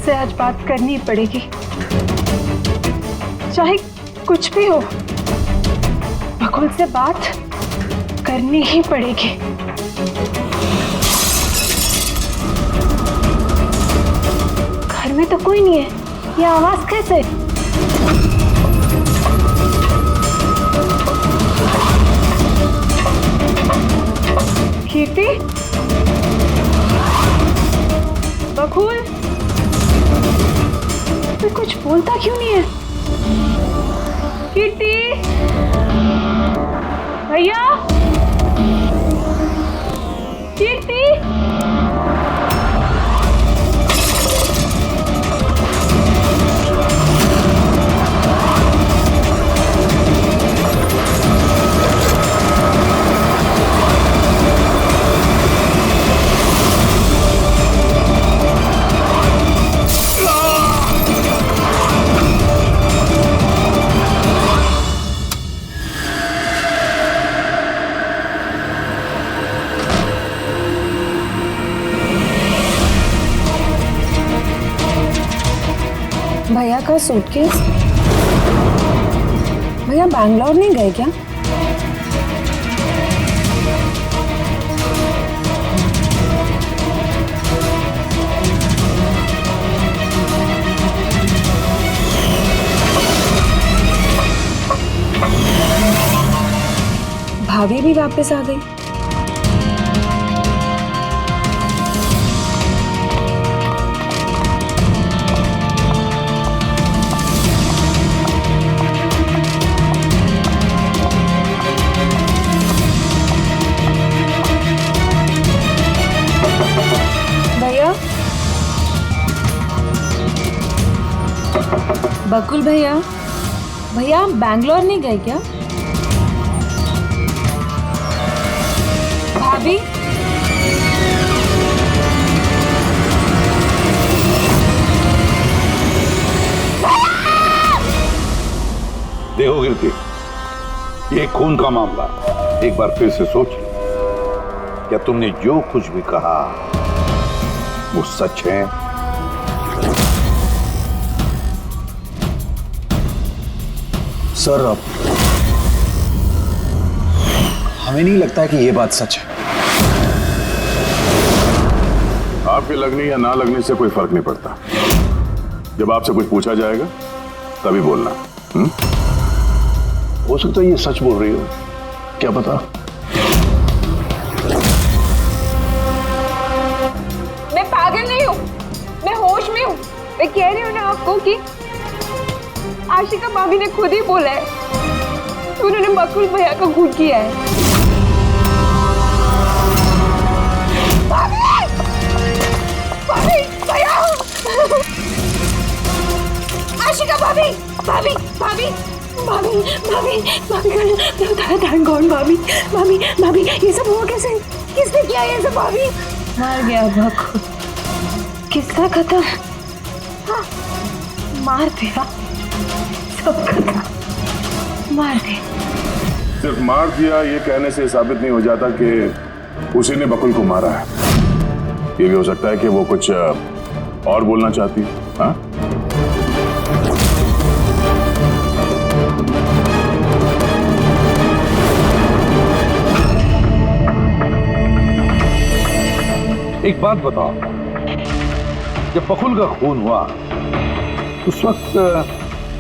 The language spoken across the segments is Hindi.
से आज बात करनी ही पड़ेगी, चाहे कुछ भी हो। बकुल से बात करनी ही पड़ेगी। घर में तो कोई नहीं है, ये आवाज कैसे? कीर्ति, बकुल, तो कुछ बोलता क्यों नहीं है? कीर्ति, भैया, कीर्ति, भैया का सूटकेस? भैया बैंगलोर नहीं गए क्या? भाभी भी वापस आ गई। बकुल भैया, भैया आप बैंगलोर नहीं गए क्या? भाभी, देखो कीर्ति, ये खून का मामला, एक बार फिर से सोच लो, क्या तुमने जो कुछ भी कहा वो सच है? सर, हमें नहीं लगता है कि ये बात सच है। आपके लगने या ना लगने से कोई फर्क नहीं पड़ता। जब आपसे कुछ पूछा जाएगा तभी बोलना। हो सकता है ये सच बोल रही हो, क्या पता। मैं पागल नहीं हूँ, मैं होश में हूँ। मैं कह रही हूँ ना आपको कि आशिका भाभी ने खुद ही बोला है कि उन्होंने बकुल भैया का खून किया है। भाभी! भाभी! भैया! आशिका भाभी! भाभी! भाभी! भाभी! भाभी! भाभी! थैंक गॉड भाभी! भाभी! भाभी! ये सब हुआ कैसे? किसने किया ये सब भाभी? मार गया बकुल। किसका खत्म? हाँ, मार दिया। मार दे। सिर्फ मार दिया ये कहने से साबित नहीं हो जाता कि उसी ने बकुल को मारा है। ये भी हो सकता है कि वो कुछ और बोलना चाहती है। हाँ? एक बात बताओ, जब बकुल का खून हुआ उस वक्त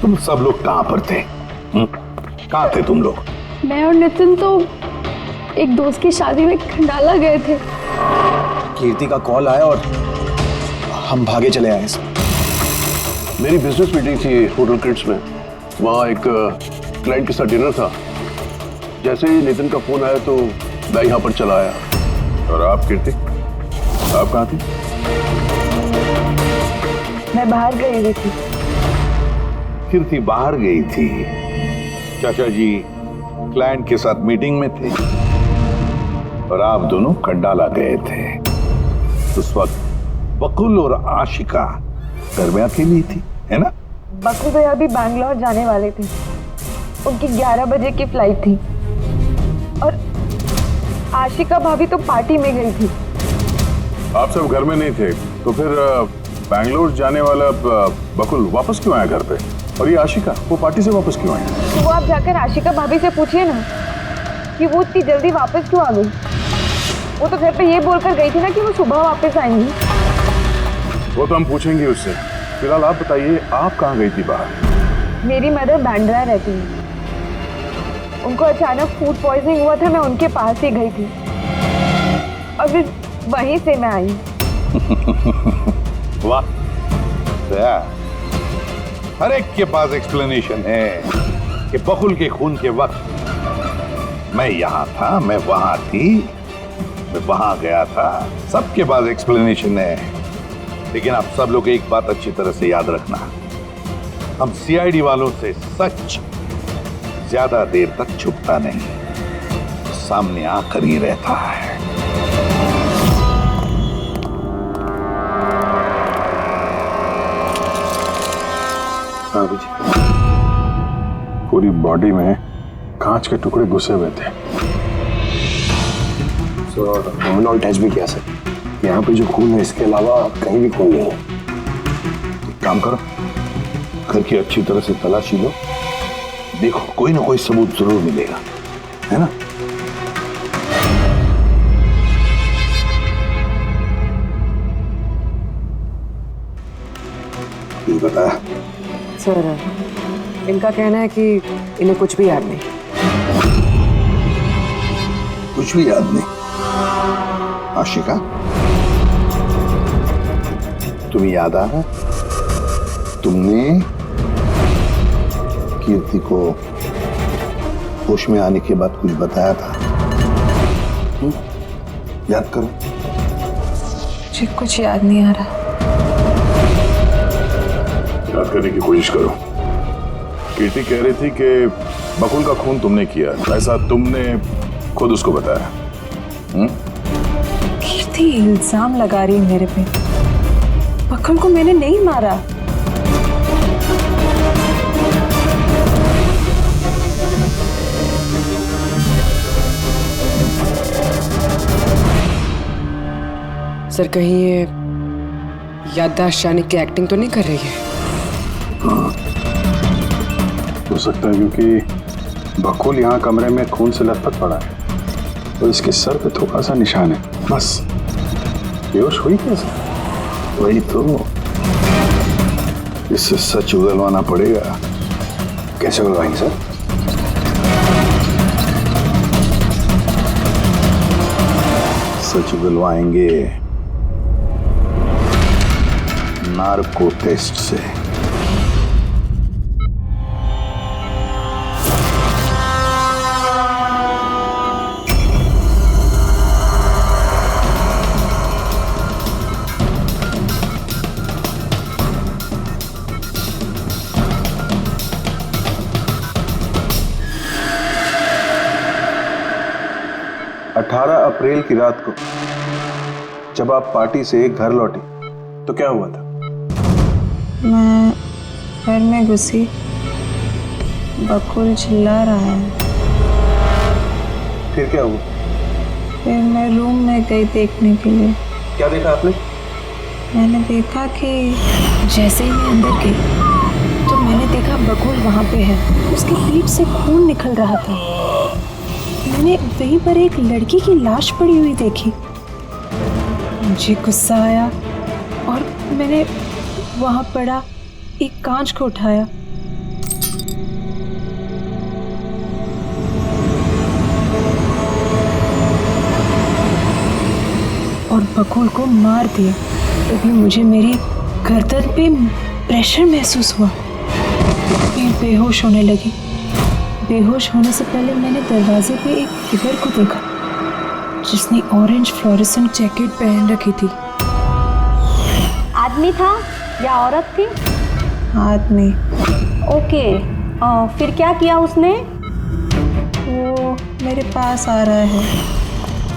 तुम सब लोग कहां पर थे? कहां थे तुम लोग? मैं और नितिन तो एक दोस्त की शादी में खंडाला गए थे। कीर्ति का कॉल आया और हम भागे चले आए। मेरी बिजनेस मीटिंग थी होटल क्रिट्स में, वहाँ एक क्लाइंट के साथ डिनर था। जैसे ही नितिन का फोन आया तो मैं यहाँ पर चला आया। और आप कीर्ति, आप कहाँ थी? मैं बाहर गई हुई थी। कीर्ति बाहर गई थी, चाचा जी क्लाइंट के साथ मीटिंग में थे और आप दोनों खंडाला गए थे। उस वक्त बकुल और आशिका घर में अकेली थी, है ना? बकुल भैया भी बैंगलोर जाने वाले थे, उनकी 11 बजे की फ्लाइट थी और आशिका भाभी तो पार्टी में गई थी। आप सब घर में नहीं थे तो फिर बैंगलोर जाने वाला बकुल वापस क्यों आया घर पे? और ये आशिका, वो पार्टी से वापस क्यों आई? तो वो आप जाकर आशिका भाभी से पूछिए ना कि वो इतनी जल्दी वापस क्यों आ गई। वो तो घर पे ये बोलकर गई थी ना कि वो सुबह वापस आएंगी। वो तो हम पूछेंगे उससे। फिलहाल आप बताइए, आप कहाँ गई थी बाहर? मेरी मदर बांद्रा रहती है, उनको अचानक फूड पॉइजनिंग हुआ था, मैं उनके पास ही गई थी और फिर वहीं से मैं आई। वाह, हर एक के पास एक्सप्लेनेशन है कि बकुल के खून के वक्त मैं यहाँ था, मैं वहां थी, मैं वहां गया था। सबके पास एक्सप्लेनेशन है, लेकिन आप सब लोग एक बात अच्छी तरह से याद रखना, हम सीआईडी वालों से सच ज्यादा देर तक छुपता नहीं, सामने आकर ही रहता है। पूरी बॉडी में कांच के टुकड़े घुसे हुए थे। ह्यूमन टेस्ट भी किया सर। यहाँ पे जो खून है इसके अलावा कहीं भी खून नहीं है। एक काम करो, घर की अच्छी तरह से तलाशी लो, देखो कोई ना कोई सबूत जरूर मिलेगा, है ना? ये बता। सर, इनका कहना है कि इन्हें कुछ भी याद नहीं। कुछ भी याद नहीं? आशिका, तुम्हें याद आ रहा? तुमने कीर्ति को होश में आने के बाद कुछ बताया था? याद करो। मुझे कुछ याद नहीं आ रहा। याद करने की कोशिश करो। कीर्ति कह रही थी कि बकुल का खून तुमने किया, ऐसा तुमने खुद उसको बताया। कीर्ति इल्जाम लगा रही है मेरे पे। बकुल को मैंने नहीं मारा। सर, कहीं ये याददाश्त जाने की एक्टिंग तो नहीं कर रही है? हो सकता है, क्योंकि बकुल यहाँ कमरे में खून से लथपथ पड़ा है और इसके सर पे थोड़ा सा निशान है, बस। बेहोश हुई कैसे? वही तो, इससे सच उगलवाना पड़ेगा। कैसे उगलवाएंगे सर? सच उगलवाएंगे नार्को टेस्ट से। 18 अप्रैल की रात को जब आप पार्टी से घर लौटी तो क्या हुआ था? मैं घर में घुसी, बकुल चिल्ला रहा है। फिर क्या हुआ? फिर मैं रूम में गई देखने के लिए। क्या देखा आपने? मैंने देखा कि जैसे ही मैं अंदर गई तो मैंने देखा बकुल वहाँ पे है, उसके पीठ से खून निकल रहा था। मैंने वहीं पर एक लड़की की लाश पड़ी हुई देखी। मुझे गुस्सा आया और मैंने वहाँ पड़ा एक कांच को उठाया। और बकुल को मार दिया। तभी मुझे मेरी गर्दन पे प्रेशर महसूस हुआ। मैं बेहोश होने लगी। बेहोश होने से पहले मैंने दरवाजे पे एक फिगर को देखा जिसने ऑरेंज फ्लोरेसेंट जैकेट पहन रखी थी। आदमी था या औरत थी? आदमी। ओके, फिर क्या किया उसने? वो मेरे पास आ रहा है,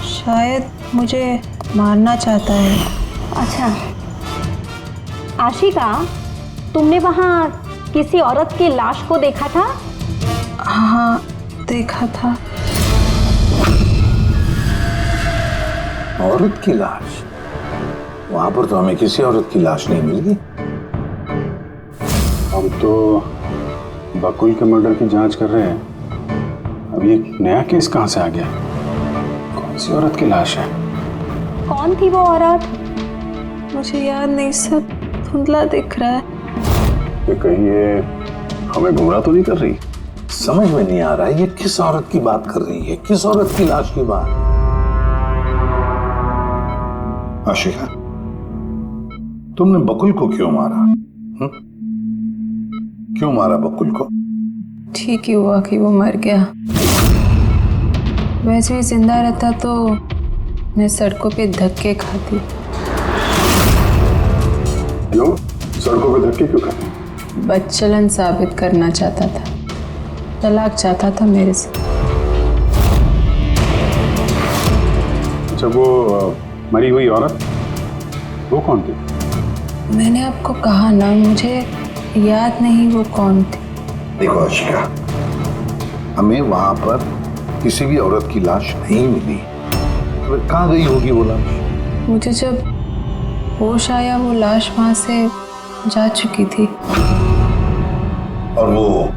शायद मुझे मारना चाहता है। अच्छा आशिका, तुमने वहाँ किसी औरत की लाश को देखा था? हाँ, देखा था। औरत की लाश? वहां पर तो हमें किसी औरत की लाश नहीं मिली। हम तो बकुल के मर्डर की जांच कर रहे हैं। अब ये नया केस कहां से आ गया? कौन सी औरत की लाश है? कौन थी वो औरत? मुझे याद नहीं, सब धुंधला दिख रहा है। कि कहीं ये हमें गुमराह तो नहीं कर रही? समझ में नहीं आ रहा है ये किस औरत की बात कर रही है, किस औरत की लाश की बात। आशिका, तुमने बकुल को क्यों मारा? क्यों मारा बकुल को? ठीक ही हुआ कि वो मर गया। वैसे भी जिंदा रहता तो मैं सड़कों पे धक्के खाती। क्यों? सड़कों पे धक्के क्यों खाते? बदचलन साबित करना चाहता था, तलाक चाहता था मेरे से। अच्छा, वो मरी हुई औरत वो कौन थी? मैंने आपको कहा ना, मुझे याद नहीं वो कौन थी। देखो आशिका, हमें वहां पर किसी भी औरत की लाश नहीं मिली। तो कहाँ गई होगी वो लाश? मुझे जब होश आया वो लाश वहां से जा चुकी थी। और वो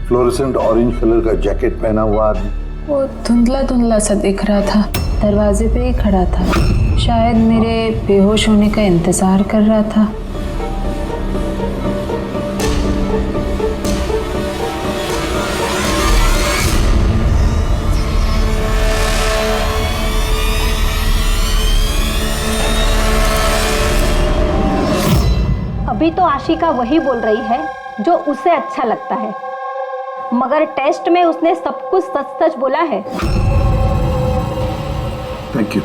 फ्लोरेसेंट ऑरेंज कलर का जैकेट पहना हुआ आदमी? वो धुंधला धुंधला सा दिख रहा था, दरवाजे पे ही खड़ा था। शायद मेरे बेहोश होने का इंतजार कर रहा था। अभी तो आशिका वही बोल रही है जो उसे अच्छा लगता है, मगर टेस्ट में उसने सब कुछ सच सच बोला है। Thank you.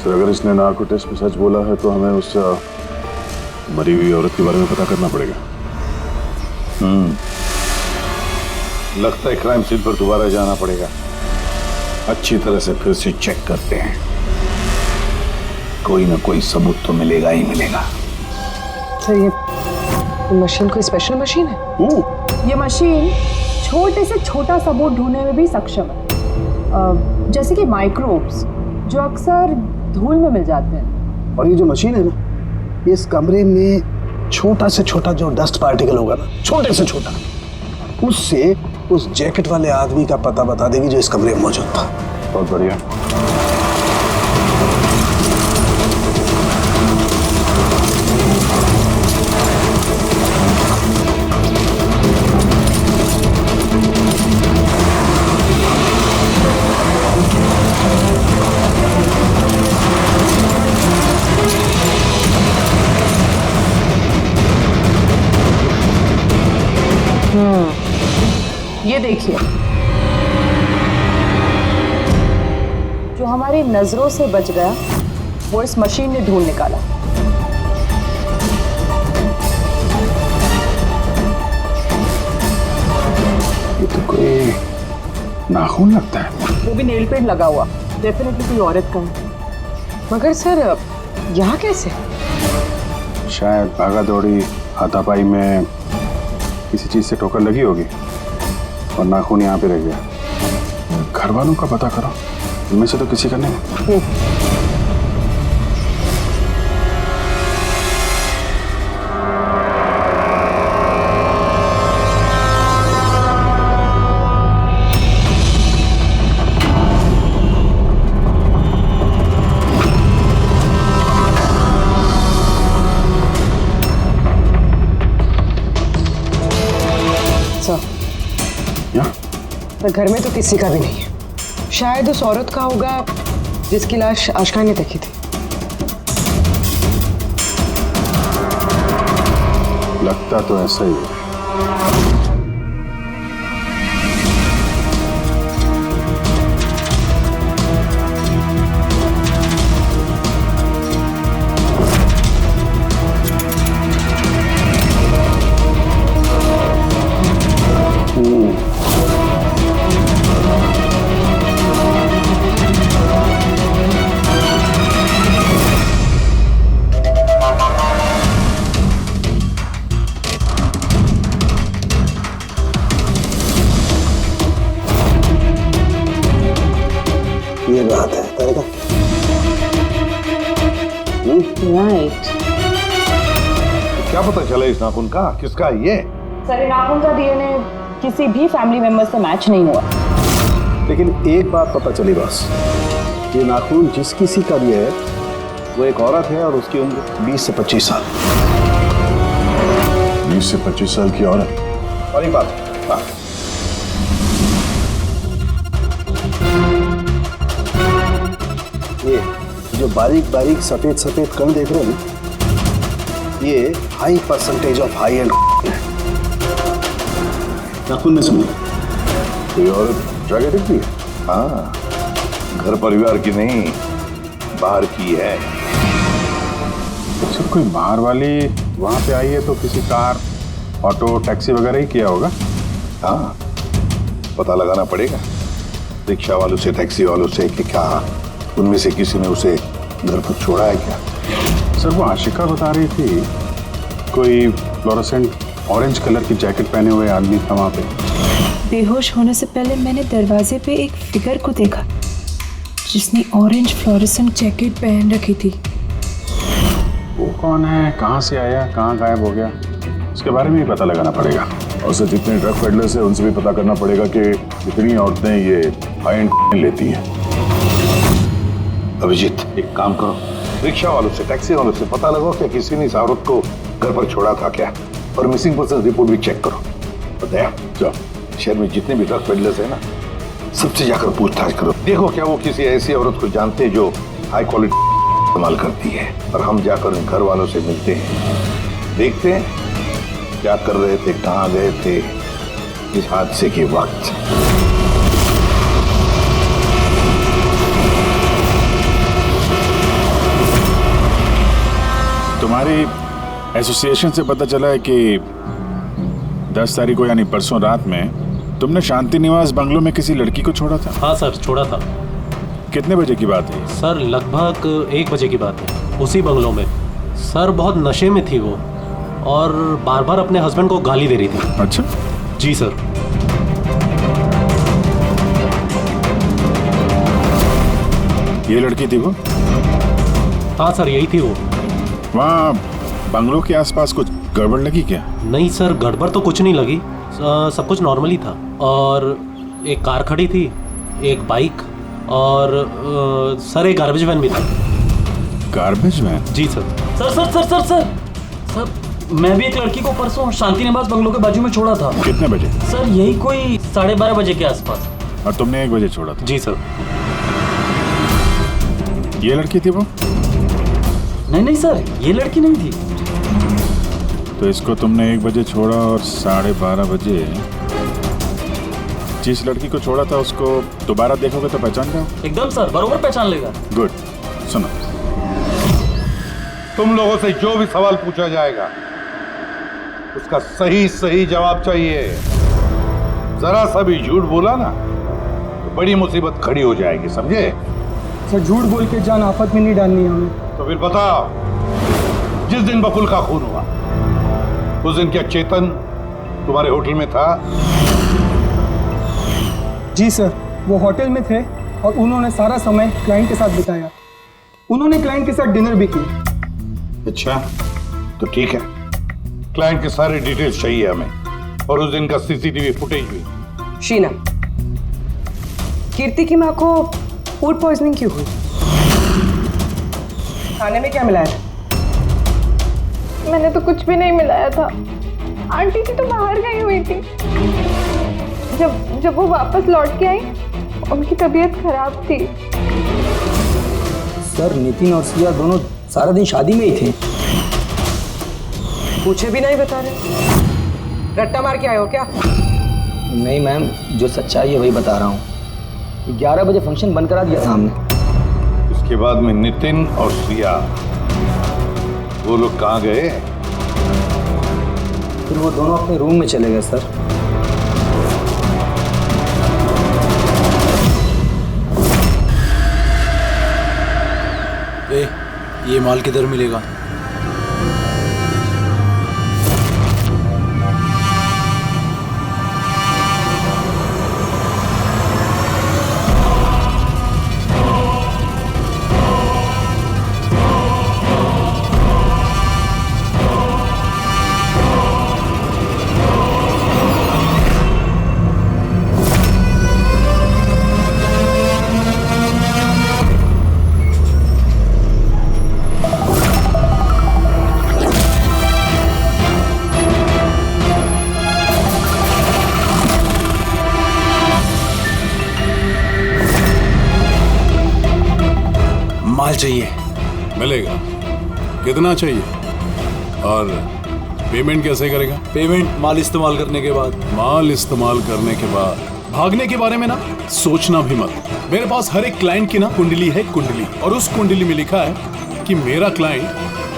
सर, अगर इसने नार्को टेस्ट में सच बोला है तो हमें उस मरी हुई औरत के बारे में पता करना पड़ेगा। लगता है क्राइम सीन पर दोबारा जाना पड़ेगा। अच्छी तरह से फिर से चेक करते हैं, कोई ना कोई सबूत तो मिलेगा ही मिलेगा। सर, ये मशीन कोई स्पेशल मशीन है? ये मशीन छोटे से छोटा सबूत ढूंढने में भी सक्षम है, जैसे कि माइक्रोब्स जो अक्सर धूल में मिल जाते हैं। और ये जो मशीन है ना, इस कमरे में छोटा से छोटा जो डस्ट पार्टिकल होगा ना, छोटे से छोटा, उससे उस जैकेट वाले आदमी का पता बता देगी जो इस कमरे में मौजूद था। बहुत बढ़िया। ये देखिए, जो हमारी नजरों से बच गया वो इस मशीन ने ढूंढ निकाला। ये तो कोई नाखून लगता है। वो भी नेल पेंट लगा हुआ, डेफिनेटली कोई औरत का है। मगर सर, यहाँ कैसे? शायद भागा दौड़ी हाथापाई में किसी चीज से ठोकर लगी होगी और नाखून यहाँ पे रह गया। घर वालों का पता करो, इनमें से तो किसी का नहीं। पर घर में तो किसी का भी नहीं है। शायद उस औरत का होगा जिसकी लाश आशिका ने देखी थी। लगता तो ऐसा ही है। जेब में हाथ है करेगा। राइट। क्या पता चला इस नाखून का किसका है ये? सर, नाखून का डीएनए किसी भी फैमिली मेंबर से मैच नहीं हुआ। लेकिन एक बात पता चली बस, ये नाखून जिस किसी का भी है वो एक औरत है और उसकी उम्र 20 से 25 साल। 20 से 25 साल की औरत। और एक बात, हाँ, ये जो बारीक बारीक सफेद सफेद कण देख रहे हैं ये high percentage of high and नाखून में सुनिए। कोई औरत ड्रग एडिक्ट भी है? हाँ, घर परिवार की नहीं, बाहर की है। सर, कोई बाहर वाली वहां पे आई है तो किसी कार, ऑटो, टैक्सी वगैरह ही किया होगा। हाँ, पता लगाना पड़ेगा रिक्शा वालों से, टैक्सी वालों से कि क्या उनमें से किसी ने उसे घर पर छोड़ा है क्या। सर, वो आशिका बता रही थी कोई फ्लोरोसेंट ऑरेंज कलर की जैकेट पहने हुए आदमी था वहां पे। बेहोश होने से पहले मैंने दरवाजे पे एक फिगर को देखा जिसने ऑरेंज फ्लोरेसेंट जैकेट पहन रखी थी। वो कौन है, कहाँ से आया, कहाँ गायब हो गया, उसके बारे में भी पता लगाना पड़ेगा। और सर, जितने ड्रग पेडलर्स हैं उनसे भी पता करना पड़ेगा कि कितनी औरतें ये हाई एंड लेती हैं। अभिजीत, एक काम करो, रिक्शा वालों से, टैक्सी वालों से पता लगाओ क्या किसी ने इस औरत को घर पर छोड़ा था क्या, और मिसिंग पर्सन रिपोर्ट भी चेक करो। बताया जाओ, शहर में जितने भी ड्रग पेडलर्स हैं ना, सबसे जाकर पूछताछ करो। देखो क्या वो किसी ऐसी औरत को जानते हैं जो हाई क्वालिटी इस्तेमाल करती है, और हम जाकर उन घर वालों से मिलते हैं, देखते हैं क्या कर रहे थे, कहाँ गए थे इस हादसे के वक्त। तुम्हारी एसोसिएशन से पता चला है कि 10 तारीख को यानी परसों रात में तुमने शांति निवास बंगलो में किसी लड़की को छोड़ा था। हाँ सर, छोड़ा था। कितने बजे की बात है? सर, लगभग 1 बजे की बात है, उसी बंगलो में। सर, बहुत नशे में थी वो और बार बार अपने हस्बैंड को गाली दे रही थी। अच्छा। जी सर। ये लड़की थी वो? हाँ सर, यही थी वो। वहाँ बंगलो के आसपास कुछ गड़बड़ लगी क्या? नहीं सर, गड़बड़ तो कुछ नहीं लगी, सब कुछ नॉर्मली था। और एक कार खड़ी थी, एक बाइक, और सर एक गार्बेज वैन भी था। Garbage van? जी sir. Sir sir sir sir sir sir, मैं भी एक लड़की को परसों शांति निवास बंगलो के बाजू में छोड़ा था। कितने बजे? सर, यही कोई 12:30 बजे के आसपास। और तुमने 1 बजे छोड़ा था? जी सर। ये लड़की थी वो? नहीं नहीं सर, ये लड़की नहीं थी। तो इसको तुमने 1 बजे छोड़ा और 12:30 बजे जिस लड़की को छोड़ा था उसको दोबारा देखोगे तो पहचान जाओ? एकदम सर, बरोबर पहचान लेगा। गुड। सुनो, तुम लोगों से जो भी सवाल पूछा जाएगा उसका सही सही जवाब चाहिए। जरा सा भी झूठ बोला ना तो बड़ी मुसीबत खड़ी हो जाएगी, समझे? सर, झूठ बोल के जान आफत में नहीं डालनी हमें। तो फिर बताओ, जिस दिन बकुल का खून हुआ उस दिन क्या चेतन तुम्हारे होटल में था? जी सर, वो होटल में थे और उन्होंने सारा समय क्लाइंट के साथ बिताया। उन्होंने क्लाइंट के साथ डिनर भी किया। अच्छा, तो ठीक है, क्लाइंट के सारे डिटेल्स चाहिए हमें, और उस दिन का सीसीटीवी फुटेज भी। शीना, कीर्ति की माँ को फूड पॉइजनिंग क्यों हुई? खाने में क्या मिलाया था? मैंने तो कुछ भी नहीं मिलाया था। आंटी जी तो बाहर गई हुई थी। जब वो वापस लौट के आई उनकी तबीयत खराब थी। सर, नितिन और सिया दोनों सारा दिन शादी में ही थे। पूछे भी नहीं बता रहे। रट्टा मार के आए हो क्या? नहीं मैम, जो सच्चाई है वही बता रहा हूँ। 11 बजे फंक्शन बंद करा दिया था हमने। उसके बाद में नितिन और सिया वो लोग कहाँ गए? फिर वो दोनों अपने रूम में चले गए सर। ये माल किधर मिलेगा? माल चाहिए। मिलेगा। कितना चाहिए और पेमेंट कैसे करेगा? पेमेंट माल इस्तेमाल करने के बाद। माल इस्तेमाल करने के बाद। भागने के बारे में ना सोचना भी मत। मेरे पास हर एक क्लाइंट की ना कुंडली है, कुंडली, और उस कुंडली में लिखा है कि मेरा क्लाइंट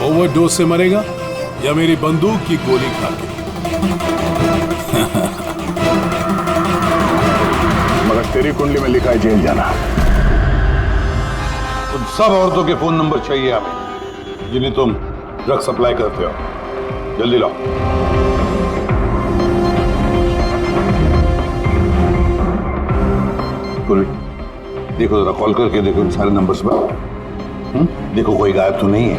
ओवरडोज से मरेगा या मेरी बंदूक की गोली खा के। मगर तेरी कुंडली में लिखा है जेल जाना। उन सब औरतों के फोन नंबर चाहिए हमें जिन्हें तुम ड्रग सप्लाई करते हो। जल्दी लाओ। देखो जरा, कॉल करके देखो इन सारे नंबर्स पर। देखो कोई गायब तो नहीं है।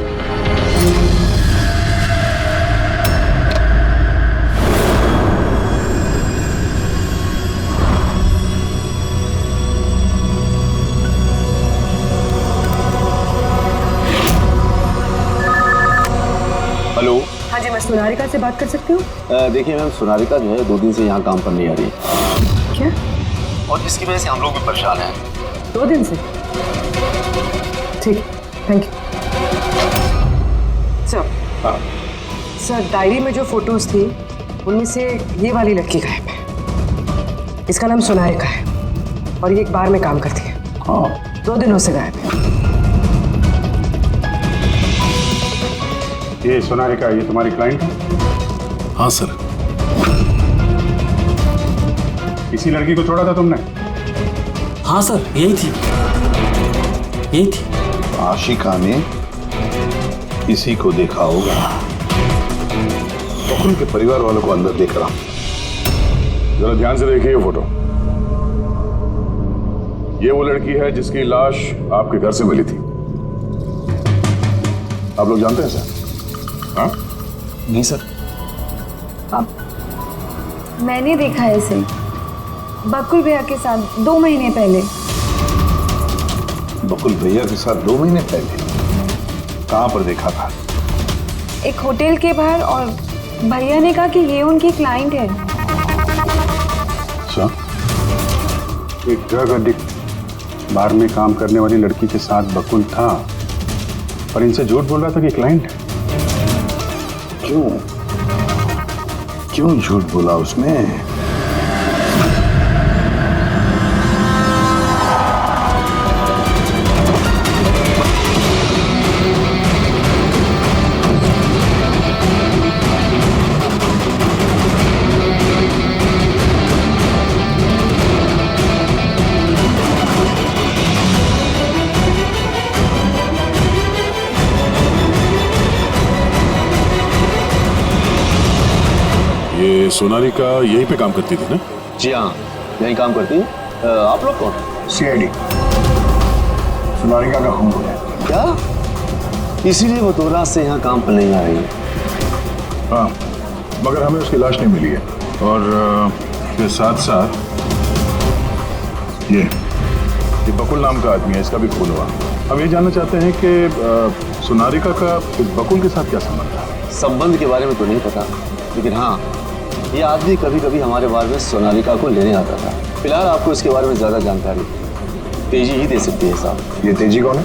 हेलो। हाँ जी, मैं सोनारिका से बात कर सकती हूँ? देखिए मैम, सोनारिका जो है 2 दिन से यहाँ काम पर नहीं आ रही है। क्या? और इसकी वजह से हम लोग भी परेशान हैं। 2 दिन से? ठीक, thank you. Sir, sir diary में जो फोटोज थी उनमें से ये वाली लड़की गायब है। इसका नाम सोनारिका है और ये एक बार में काम करती है। हाँ। 2 दिनों से गायब है। ये सोनारिका, ये तुम्हारी क्लाइंट है? हाँ सर। इसी लड़की को छोड़ा था तुमने? हाँ सर, यही थी, यही थी। आशिका ने इसी को देखा होगा। बकुल के परिवार वालों को अंदर देख रहा हूं। जरा ध्यान से देखिए ये फोटो। ये वो लड़की है जिसकी लाश आपके घर से मिली थी। आप लोग जानते हैं सर? हाँ? नहीं सर। मैंने देखा है इसे बकुल भैया के साथ 2 महीने पहले। बकुल भैया के साथ 2 महीने पहले? कहां पर देखा था? एक होटल के बाहर, और भैया ने कहा कि ये उनकी क्लाइंट है। अच्छा, एक ड्रग एडिक्ट बार में काम करने वाली लड़की के साथ बकुल था, पर इनसे झूठ बोल रहा था कि क्लाइंट है। क्यों झूठ बोला उसने? ये सोनारिका यहीं पे काम करती थी ना? जी हाँ, यहीं काम करती है। आप लोग कौन? सीआईडी। सोनारिका का खून हो गया। क्या? इसीलिए वो 2 रात से यहाँ काम पर नहीं आ रही है। हाँ, मगर हमें उसकी लाश नहीं मिली है। और इसके साथ साथ ये बकुल नाम का आदमी है, इसका भी खून हुआ। हम ये जानना चाहते हैं कि सोनारिका का इस बकुल के साथ क्या संबंध है? संबंध के बारे में तो नहीं पता, लेकिन हाँ, ये आदमी कभी कभी हमारे बारे में सोनारिका को लेने आता था। फिलहाल आपको इसके बारे में ज्यादा जानकारी तेजी ही दे सकती है साहब। ये तेजी कौन है?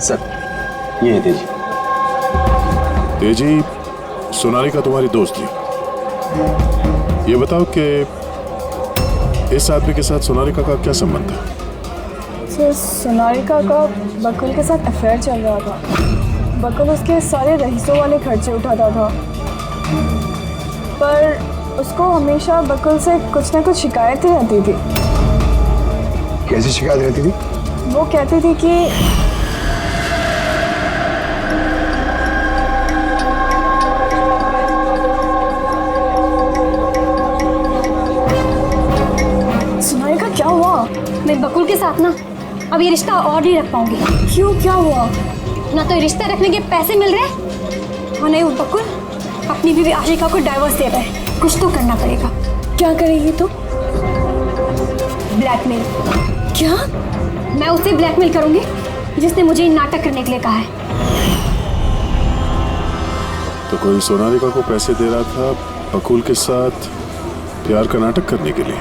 सर, ये है तेजी। तेजी, सोनारिका तुम्हारी दोस्त थी। ये बताओ कि इस आदमी के साथ सोनारिका का क्या संबंध है? सर, सोनारिका का बकुल के साथ अफेयर चल रहा था। बकुल उसके सारे रईसों वाले खर्चे उठाता था, पर उसको हमेशा बकुल से कुछ ना कुछ शिकायतें रहती थी। कैसी शिकायत रहती थी? वो कहती थी कि सोनारिका, क्या हुआ? मैं बकुल के साथ ना अब ये रिश्ता और नहीं रख पाऊंगी। क्यों, क्या हुआ? ना तो रिश्ता रखने के पैसे मिल रहे और नहीं वो बकुल अपनी बीवी आशिका को डाइवोर्स दे रहा है। कुछ तो करना पड़ेगा। क्या करेगी तो? ब्लैकमेल। क्या? मैं उसे ब्लैकमेल करूंगी जिसने मुझे नाटक करने के लिए कहा है। तो कोई सोनारिका को पैसे दे रहा था बकुल के साथ प्यार का नाटक करने के लिए।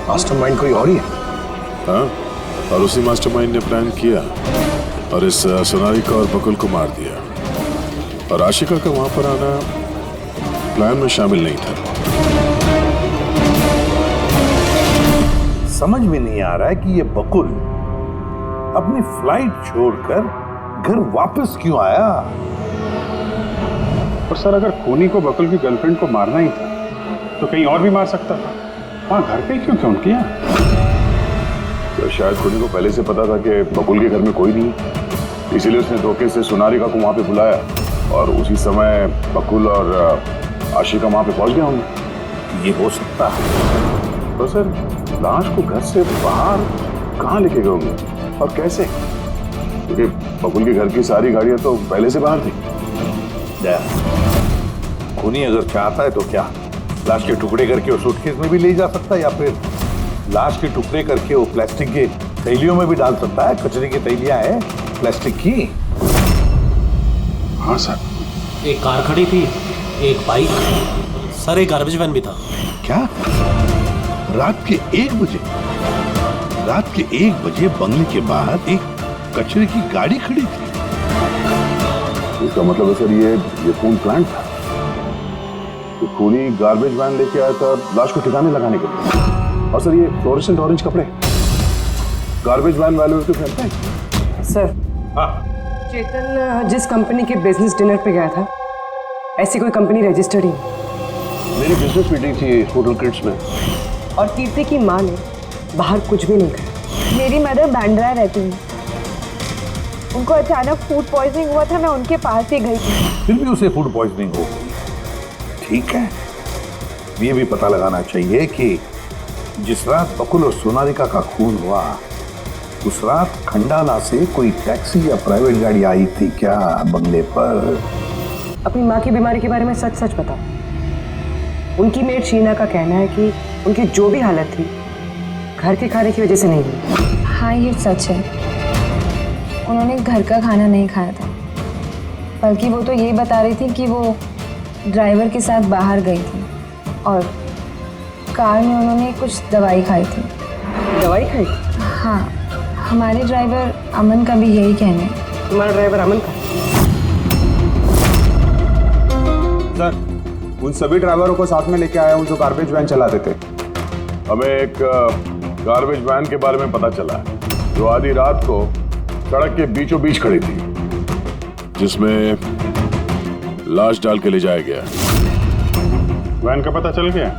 मास्टरमाइंड कोई और ही है? हाँ, और उसी मास्टरमाइंड ने प्लान किया और इस सोनालिका और बकुल को मार दिया। और आशिका का वहां पर आना प्लान में शामिल नहीं था। समझ में नहीं आ रहा है कि ये बकुल अपनी फ्लाइट छोड़कर घर वापस क्यों आया। और सर, अगर खूनी को बकुल की गर्लफ्रेंड को मारना ही था तो कहीं और भी मार सकता था। वहां घर पे क्यों किया? तो शायद खूनी को पहले से पता था कि बकुल के घर में कोई नहीं, इसीलिए उसने धोखे से सोनालिका को वहां पे बुलाया और उसी समय बकुल और आशिका वहां पे पहुंच गए होंगे। ये हो सकता है। तो सर, लाश को घर से बाहर कहाँ लेके गए होंगे और कैसे? क्योंकि बकुल के घर की सारी गाड़ियां तो पहले से बाहर थी। खूनी अगर चाहता है तो क्या लाश के टुकड़े करके वो सूटकेस में भी ले जा सकता है, या फिर लाश के टुकड़े करके वो प्लास्टिक के थैलियों में भी डाल सकता है। कचरे की थैलियां हैं प्लास्टिक की। हाँ सर। एक कार खड़ी थी, एक बाइक, सर एक गार्बेज वैन भी था। क्या रात के 1 बजे? रात के 1 बजे बंगले के बाहर एक कचरे की गाड़ी खड़ी थी। इसका मतलब है सर ये खून प्लांट था। तो खूनी गार्बेज वैन लेके आया था लाश को ठिकाने लगाने के लिए। और सर, ये फ्लोरेसेंट ऑरेंज कपड़े गार्बेज वैन वाले तो पहनते हैं। सर, चेतन जिस कंपनी के बिजनेस डिनर पे गया था, ऐसी कोई कंपनी रजिस्टर्ड ही नहीं। मेरी बिजनेस मीटिंग थी होटल किड्स में। और कीर्ति की माँ ने बाहर कुछ भी नहीं कहा। मेरी मदर बांद्रा रहती है, उनको अचानक फूड पॉइजनिंग हुआ था, मैं उनके पास ही गई थी। फिर भी उसे फूड पॉइजनिंग हो गई। ठीक है, ये भी पता लगाना चाहिए कि जिस रात बकुल और सोनालिका का खून हुआ, उस रात खंडाला से कोई टैक्सी या प्राइवेट गाड़ी आई थी क्या बंगले पर? अपनी माँ की बीमारी के बारे में सच सच बताओ। उनकी मेड शीना का कहना है कि उनकी जो भी हालत थी घर के खाने की वजह से नहीं हुई। हाँ, ये सच है। उन्होंने घर का खाना नहीं खाया था, बल्कि वो तो ये बता रही थी कि वो ड्राइवर के साथ बाहर गई थी और कार में उन्होंने कुछ दवाई खाई थी। दवाई खाई? हाँ, हमारे ड्राइवर अमन का भी यही कहना है। तुम्हारा ड्राइवर अमन का? सर, उन सभी ड्राइवरों को साथ में लेके आया हूँ जो गार्बेज वैन चलाते थे। हमें एक गार्बेज वैन के बारे में पता चला जो आधी रात को सड़क के बीचों बीच खड़ी थी, जिसमें लाश डाल के ले जाया गया। वैन का पता चल गया?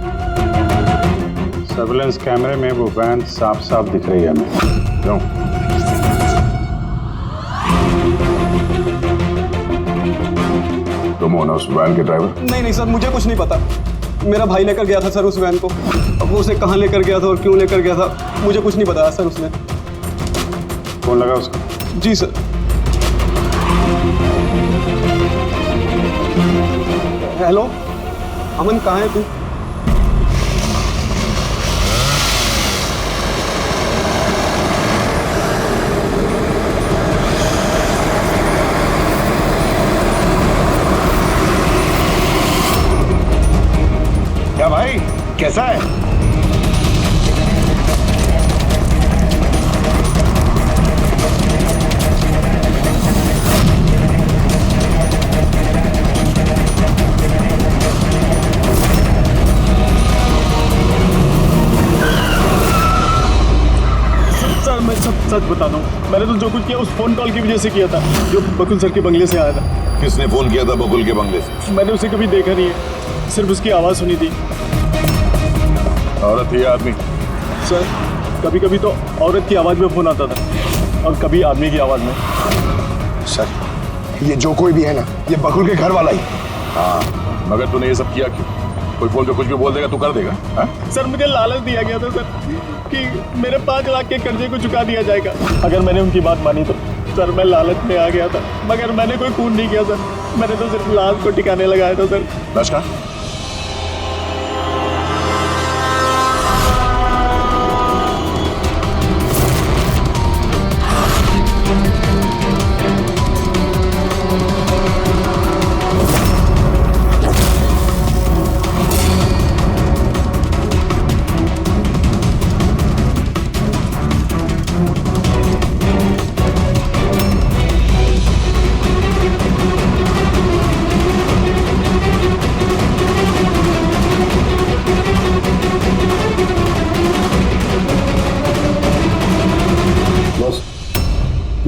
सर्विलेंस कैमरे में वो वैन साफ साफ दिख रही है हमें। क्यों? तुम हो ना उस वैन के ड्राइवर? नहीं सर, मुझे कुछ नहीं पता। मेरा भाई लेकर गया था सर उस वैन को। अब वो उसे कहाँ लेकर गया था और क्यों लेकर गया था मुझे कुछ नहीं बताया सर उसने। फोन लगा उसका? जी सर। हेलो अमन, कहाँ है तू? क्या भाई, कैसा है? सर, मैं सच बताता हूँ, मैंने तो जो कुछ किया उस फोन कॉल की वजह से किया था जो बकुल सर के बंगले से आया था। किसने फोन किया था बकुल के बंगले से? मैंने उसे कभी देखा नहीं है, सिर्फ उसकी आवाज़ सुनी थी। औरत ही आदमी? सर, कभी कभी तो औरत की आवाज़ में फोन आता था और कभी आदमी की आवाज़ में। सर, ये जो कोई भी है ना, ये बकुल के घर वाला ही। हाँ, मगर तूने ये सब किया क्यों? कोई फोन पे कुछ भी बोल देगा तू कर देगा? हाँ? सर, मुझे लालच दिया गया था सर कि मेरे 5 लाख के कर्जे को चुका दिया जाएगा अगर मैंने उनकी बात मानी तो। सर, मैं लालच में आ गया था, मगर मैंने कोई खून नहीं किया सर। मैंने तो सिर्फ लाश को ठिकाने लगाया था सर। लाश का?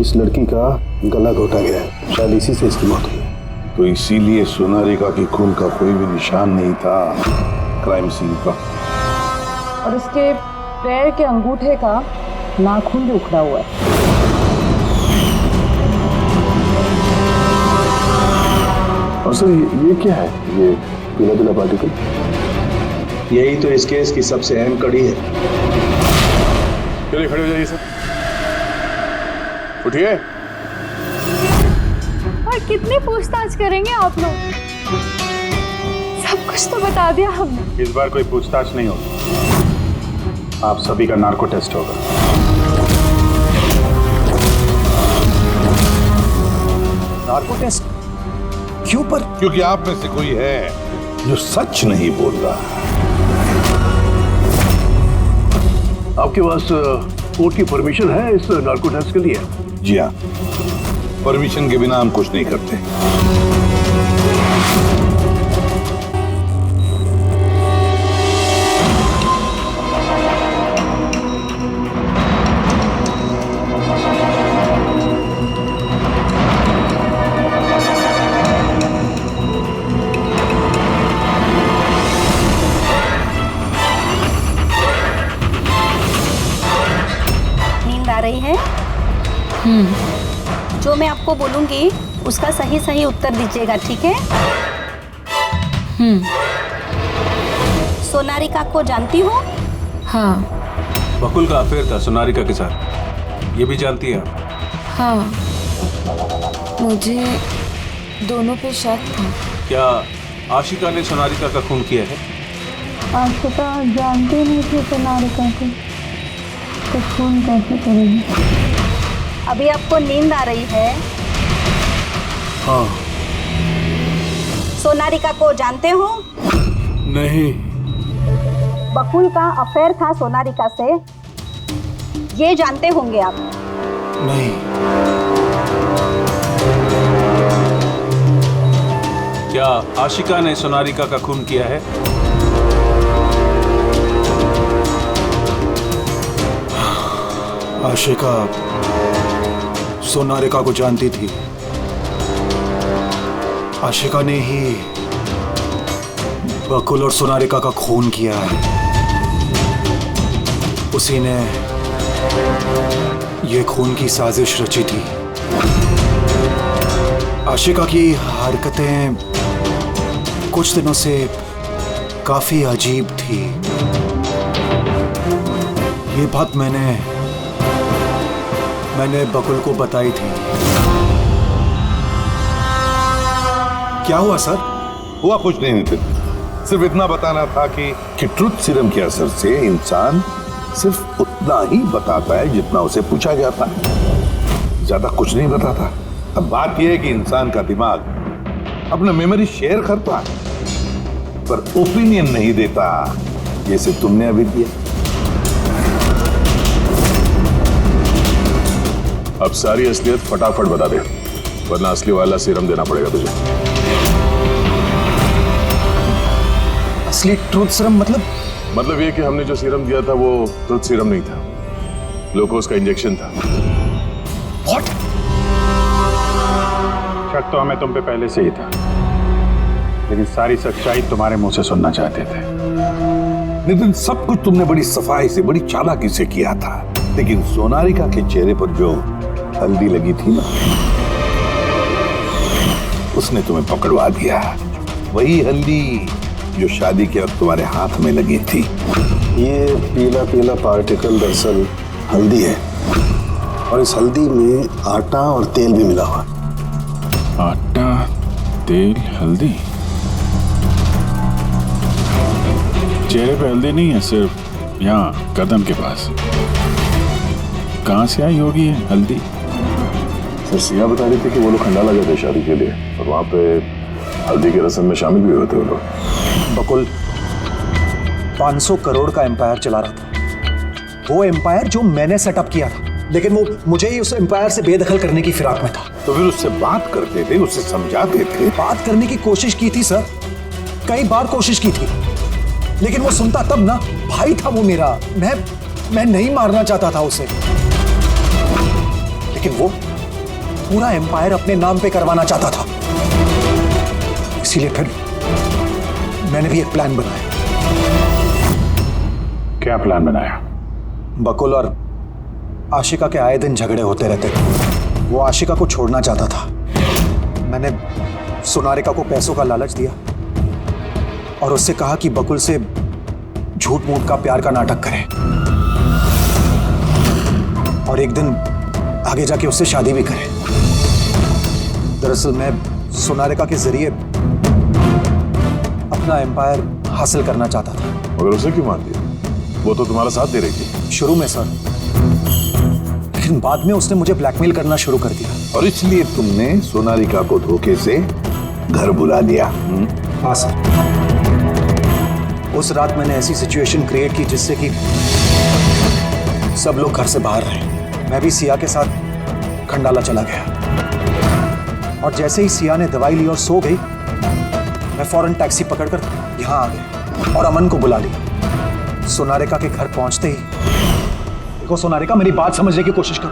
इस लड़की का गला घोटा गया है, शायद इसी से इसकी मौत हुई है। तो इसीलिए सोनारिका के खून का कोई भी निशान नहीं था क्राइम सीन पर। और उसके पैर के अंगूठे का नाखून भी उखड़ा हुआ है। और सर ये क्या है, ये पीला पीला पार्टिकल? यही तो इस केस की सबसे अहम कड़ी है। चलिए खड़े हो जाइए सर, उठिए। और कितनी पूछताछ करेंगे आप लोग? सब कुछ तो बता दिया हमने। इस बार कोई पूछताछ नहीं होगी, आप सभी का नार्को टेस्ट होगा। नार्को टेस्ट क्यों पर? क्योंकि आप में से कोई है जो सच नहीं बोल रहा। आपके पास कोर्ट की परमिशन है इस नार्को टेस्ट के लिए? जी हाँ, परमिशन के बिना हम कुछ नहीं करते। नींद आ रही है? जो मैं आपको बोलूंगी उसका सही सही उत्तर दीजिएगा, ठीक है? सोनारिका को जानती हो? हाँ बकुल का अफेयर था सोनारिका के साथ, ये भी जानती है आप? हाँ, मुझे दोनों पे शक था। क्या आशिका ने सोनारिका का खून किया है? आशिका जानते नहीं थे सोनारिका को, तो खून कैसे करेगी? अभी आपको नींद आ रही है? हाँ। सोनारिका को जानते हो? नहीं। बकुल का अफेयर था सोनारिका से, ये जानते होंगे आप? नहीं। क्या आशिका ने सोनारिका का खून किया है? आशिका सोनारिका को जानती थी। आशिका ने ही बकुल और सोनारिका का खून किया है। उसी ने ये खून की साजिश रची थी। आशिका की हरकतें कुछ दिनों से काफी अजीब थी। ये बात मैंने बकुल को बताई थी। क्या हुआ सर? हुआ कुछ नहीं नितिन, सिर्फ इतना बताना था कि ट्रुथ सीरम के असर से इंसान सिर्फ उतना ही बताता है जितना उसे पूछा जाता है, ज्यादा कुछ नहीं बताता। अब बात यह है कि इंसान का दिमाग अपना मेमोरी शेयर करता है पर ओपिनियन नहीं देता, जैसे तुमने अभी दिया। अब सारी असलियत फटाफट बता दे, वरना असली वाला सीरम देना पड़ेगा तुझे। असली ट्रूथ सीरम मतलब ये कि हमने जो सीरम दिया था वो ट्रूथ सीरम नहीं था, ग्लूकोज का इंजेक्शन था। What? शक तो हमें तुम पे पहले से ही था, लेकिन सारी सच्चाई तुम्हारे मुंह से सुनना चाहते थे। नितिन, सब कुछ तुमने बड़ी सफाई से, बड़ी चालाकी से किया था, लेकिन सोनारिका के चेहरे पर जो हल्दी लगी थी ना, उसने तुम्हें पकड़वा दिया। वही हल्दी जो शादी के वक्त तुम्हारे हाथ में लगी थी। ये पीला पीला पार्टिकल दरअसल हल्दी है, और इस हल्दी में आटा और तेल भी मिला हुआ है। आटा, तेल, हल्दी। चेहरे पे हल्दी नहीं है, सिर्फ यहाँ कदम के पास। कहाँ से आई होगी ये हल्दी? सर सिया बता रही थी कि वो लोग खंडाला गए थे शादी के लिए, और वहां पे हल्दी की रस्म में शामिल भी हुए थे वो लोग। बकुल 500 करोड़ का एम्पायर चला रहा था, वो एम्पायर जो मैंने सेटअप किया था, लेकिन वो मुझे ही उस एम्पायर से बेदखल करने की फिराक में था। तो फिर उससे बात करते थे, उससे समझाते थे। बात करने की कोशिश की थी सर, कई बार कोशिश की थी, लेकिन वो सुनता तब ना। भाई था वो मेरा, मैं नहीं मारना चाहता था उसे, लेकिन वो पूरा एम्पायर अपने नाम पे करवाना चाहता था। इसीलिए फिर मैंने भी एक प्लान बनाया। क्या प्लान बनाया? बकुल और आशिका के आए दिन झगड़े होते रहते थे। वो आशिका को छोड़ना चाहता था। मैंने सोनारिका को पैसों का लालच दिया और उससे कहा कि बकुल से झूठ मूठ का प्यार का नाटक करे और एक दिन आगे जाके उससे शादी भी करे। दरअसल मैं सोनारिका के जरिए अपना एम्पायर हासिल करना चाहता था। मगर उसे क्यों मार दिया? वो तो तुम्हारा साथ दे रही थी। शुरू में सर, लेकिन बाद में उसने मुझे ब्लैकमेल करना शुरू कर दिया। और इसलिए तुमने सोनारिका को धोखे से घर बुला लिया? हाँ सर। उस रात मैंने ऐसी सिचुएशन क्रिएट की जिससे कि सब लोग घर से बाहर रहे। मैं भी सिया के साथ खंडाला चला गया और जैसे ही सिया ने दवाई ली और सो गई, मैं फौरन टैक्सी पकड़कर यहाँ आ गया और अमन को बुला लिया। सोनारिका के घर पहुंचते ही, देखो सोनारिका, मेरी बात समझने की कोशिश करो।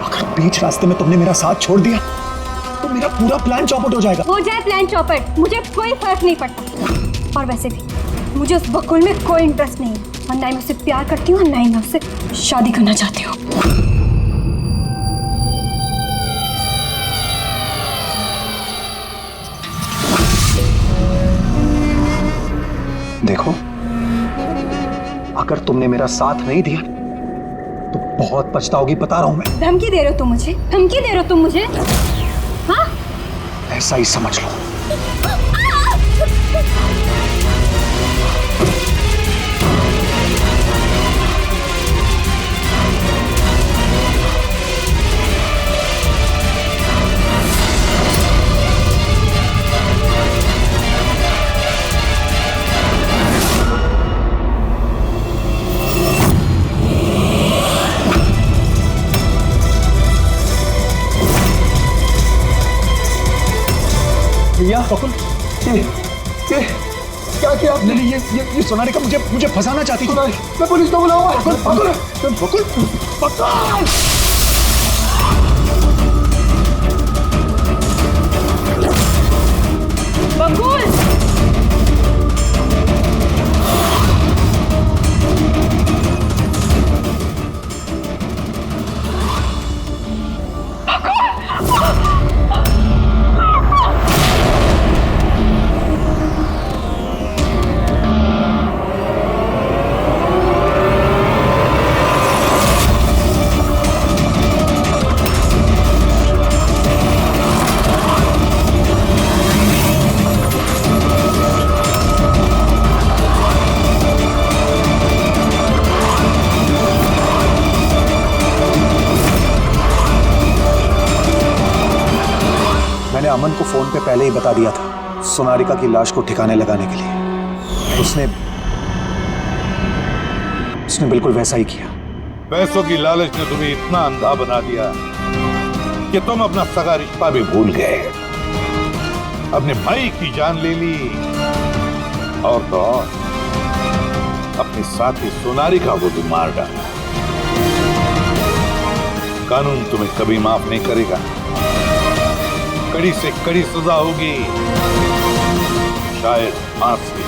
अगर बीच रास्ते में तुमने मेरा साथ छोड़ दिया तो मेरा पूरा प्लान चौपट हो जाएगा। हो जाए प्लान चौपट, मुझे कोई फर्क नहीं पड़ता। और वैसे भी मुझे उस बकुल में कोई इंटरेस्ट नहीं है और ना ही मैं उससे प्यार करती हूँ और ना ही मैं उससे शादी करना चाहती हूँ। देखो, अगर तुमने मेरा साथ नहीं दिया तो बहुत पछताओगी, बता रहा हूं मैं। धमकी दे रहे हो तुम मुझे? धमकी दे रहे हो तुम मुझे? हाँ? ऐसा ही समझ लो। भैया बकुल, ये क्या किया आपने? ये सोनारिका मुझे फंसाना चाहती थी। मैं पुलिस को बुलाऊंगा। बकुल बकुल बकुल बकुल! मैंने अमन को फोन पे पहले ही बता दिया था सोनारिका की लाश को ठिकाने लगाने के लिए। उसने बिल्कुल वैसा ही किया। पैसों की लालच ने तुम्हें इतना अंधा बना दिया कि तुम अपना सगा रिश्ता भी भूल गए, अपने भाई की जान ले ली और तो और अपनी साथी सोनारिका को भी मार डाला। कानून तुम्हें कभी माफ नहीं करेगा। कड़ी से कड़ी सजा होगी, शायद फांसी।